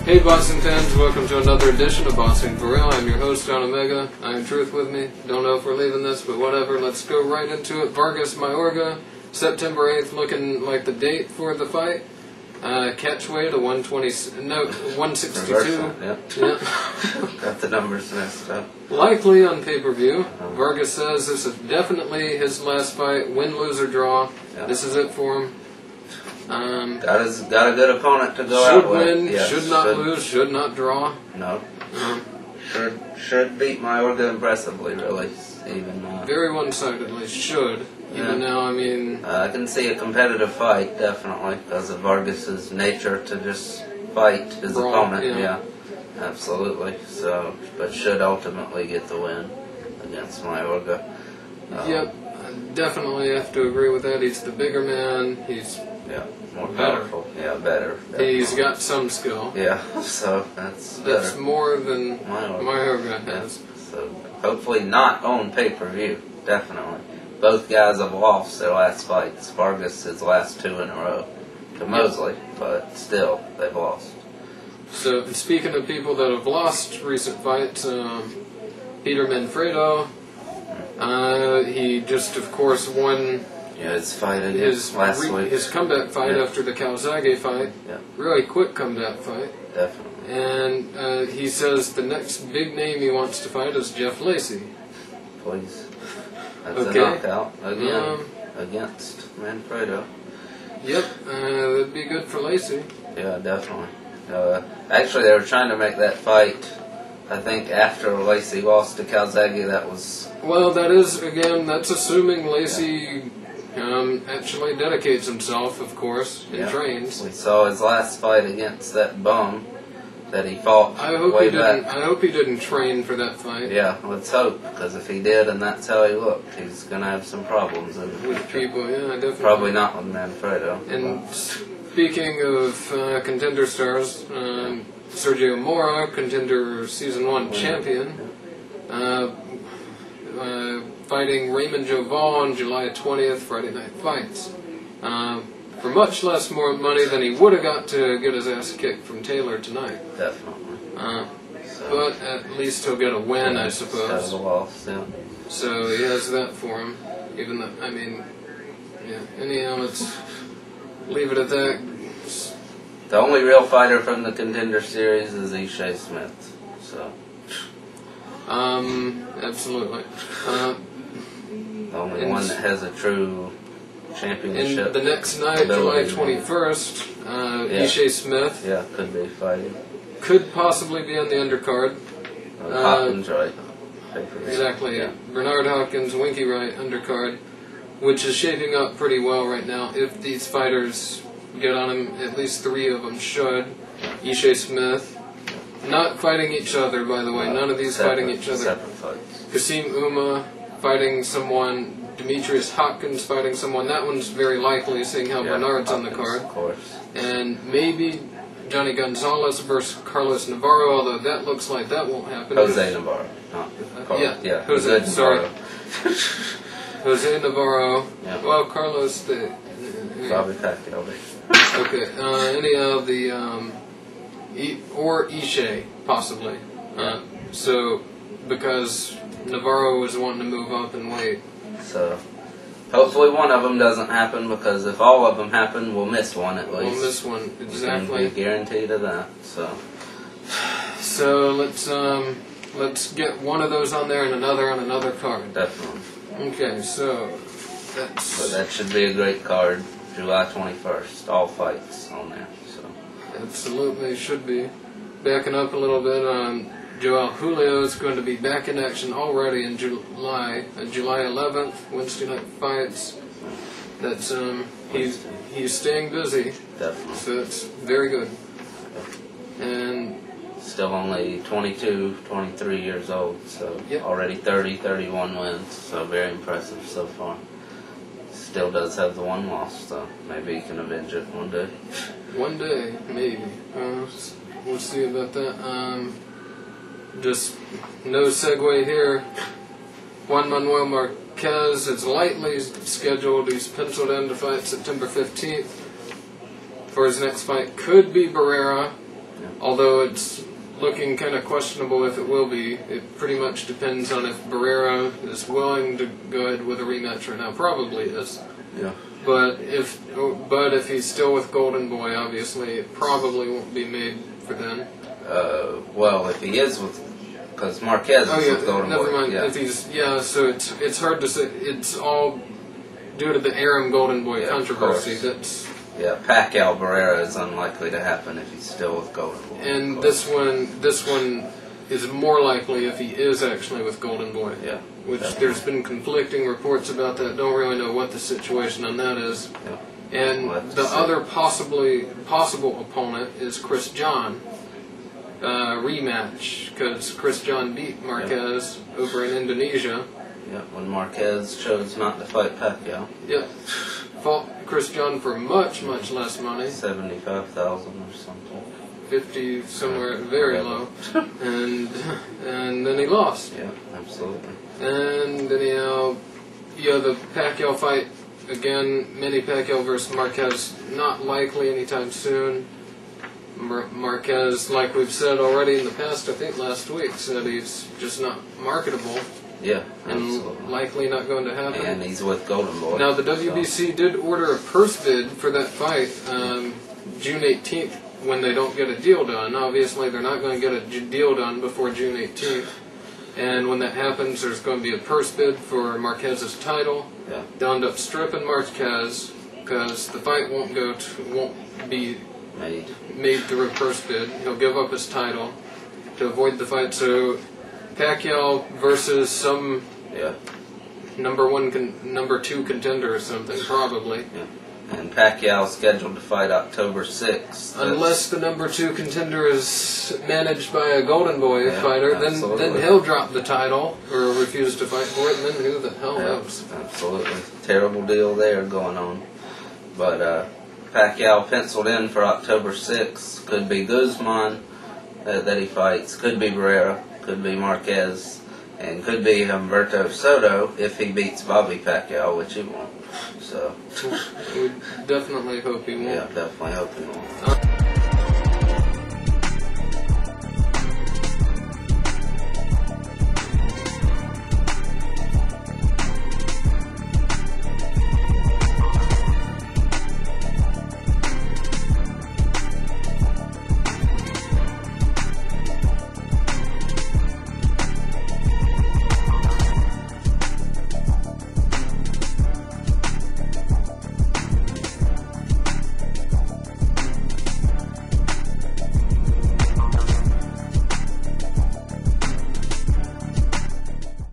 Hey boxing fans, welcome to another edition of Boxing for Real. I'm your host, John Omega. I am Truth with me. Don't know if we're leaving this, but whatever. Let's go right into it. Vargas Mayorga, September 8th, looking like the date for the fight. Catch weight of 162. Yeah. Got the numbers messed up. Likely on pay-per-view. Vargas says this is definitely his last fight. Win, lose, or draw. Yeah. This is it for him. Got a good opponent to go out with. Should win, should not lose, should not draw. No. Should beat Mayorga impressively, really. Even very one-sidedly. Should. Even now, I mean... I can see a competitive fight, definitely, because of Vargas's nature to just fight his opponent. Yeah, absolutely. So, but should ultimately get the win against Mayorga. Yep, definitely have to agree with that. He's the bigger man. He's more powerful. Yeah, better. Definitely. He's got some skill. Yeah, so that's more than Mayorga has. So hopefully not on pay-per-view, definitely. Both guys have lost their last fights. Vargas his last two in a row to Mosley, but still they've lost. So speaking of people that have lost recent fights, Peter Manfredo, he just of course won. Yeah, his fight last week. His comeback fight after the Calzaghe fight. Yeah. Really quick comeback fight. Definitely. And he says the next big name he wants to fight is Jeff Lacey. Please. That's a knockout again against Manfredo. Yep, that'd be good for Lacey. Yeah, definitely. Actually, they were trying to make that fight, I think, after Lacey lost to Calzaghe. That was... Well, that is, again, that's assuming Lacey actually dedicates himself, of course, and trains. We saw his last fight against that bum that he fought I hope he didn't train for that fight. Yeah, let's hope, because if he did and that's how he looked, he's going to have some problems in the future. With people, yeah, definitely. Probably not with Manfredo. And speaking of contender stars, Sergio Mora, contender Season 1 champion, fighting Raymond Joval on July 20th, Friday Night Fights. For much less more money than he would have got to get his ass kicked from Taylor tonight. Definitely. But at least he'll get a win, I suppose. A loss, yeah. So he has that for him. Even though, I mean, anyhow, let's leave it at that. The only real fighter from the Contender Series is Ishe Smith. So. Absolutely. The only one that has a true championship. And the next night, July 21st, Ishe Smith. Yeah, could be fighting. Could possibly be on the undercard. Hopkins, right? Exactly. Yeah. Bernard Hopkins, Winky Wright, undercard, which is shaping up pretty well right now. If these fighters get on him, at least three of them should. Ishe Smith. Not fighting each other, by the way. None of these fighting each other. Separate fights. Kasim Uma fighting someone. Demetrius Hopkins fighting someone. That one's very likely, seeing how Bernard's on the card. Of course. And maybe Johnny Gonzalez versus Carlos Navarro, although that looks like that won't happen. Jose Navarro. Jose, sorry. Jose Navarro. Yeah. Well, Carlos... Bobby Pacquiao. Okay. Any of the... or Ishe, possibly. So, because Navarro was wanting to move up and weight. So, hopefully one of them doesn't happen, because if all of them happen, we'll miss one at least. We'll miss one, exactly. We can be guaranteed of that. So let's get one of those on there and another on another card. Definitely. Okay, so But that should be a great card. July 21st, all fights on there. So. Absolutely should be. Backing up a little bit on Joel Julio is going to be back in action already in July 11th, Wednesday night fights. That's he's staying busy. Definitely. So that's very good. And still only 22, 23 years old, so already 30, 31 wins, so very impressive so far. Still does have the one loss, so maybe he can avenge it one day. One day, maybe. We'll see about that. Just no segue here. Juan Manuel Marquez is lightly scheduled. He's penciled in to fight September 15th. For his next fight, could be Barrera. Yeah. Although it's looking kind of questionable if it will be. It pretty much depends on if Barrera is willing to go ahead with a rematch right now. Probably is. Yeah. But if he's still with Golden Boy, obviously it probably won't be made for then. Well, if he is with, because Marquez is with Golden Boy. Never mind. Yeah. If he's so it's hard to say. It's all due to the Arum Golden Boy controversy. That's Pacquiao Barrera is unlikely to happen if he's still with Golden Boy. And this one is more likely if he is actually with Golden Boy. Yeah. Which definitely. there's been conflicting reports about that. Don't really know what the situation on that is. Yeah. And the other possible opponent is Chris John. Rematch, because Chris John beat Marquez over in Indonesia. Yeah, when Marquez chose not to fight Pacquiao. Yep. Fought Chris John for much, much less money. 75,000 or something. 50, somewhere very low. And then he lost. Yeah, absolutely. And anyhow, the Pacquiao fight, again, Manny Pacquiao versus Marquez, not likely anytime soon. Marquez, like we've said already in the past, I think last week, said he's just not marketable. Yeah, and absolutely. Likely not going to happen. And he's with Golden Boy. Now, the WBC did order a purse bid for that fight June 18th when they don't get a deal done. Obviously, they're not going to get a deal done before June 18th. And when that happens, there's going to be a purse bid for Marquez's title. Yeah. They'll end up stripping Marquez because the fight won't be made through a purse bid. He'll give up his title to avoid the fight. So Pacquiao versus some number 2 contender or something, probably. Yeah. And Pacquiao scheduled to fight October 6th. Unless the number 2 contender is managed by a Golden Boy fighter, then he'll drop the title or refuse to fight for it, and then who the hell knows? Absolutely. Terrible deal there going on. But Pacquiao penciled in for October 6th. Could be Guzman that he fights. Could be Barrera. Could be Marquez. And could be Humberto Soto if he beats Bobby Pacquiao, which he won't. So We definitely hope he won't. Yeah, definitely hope he won't.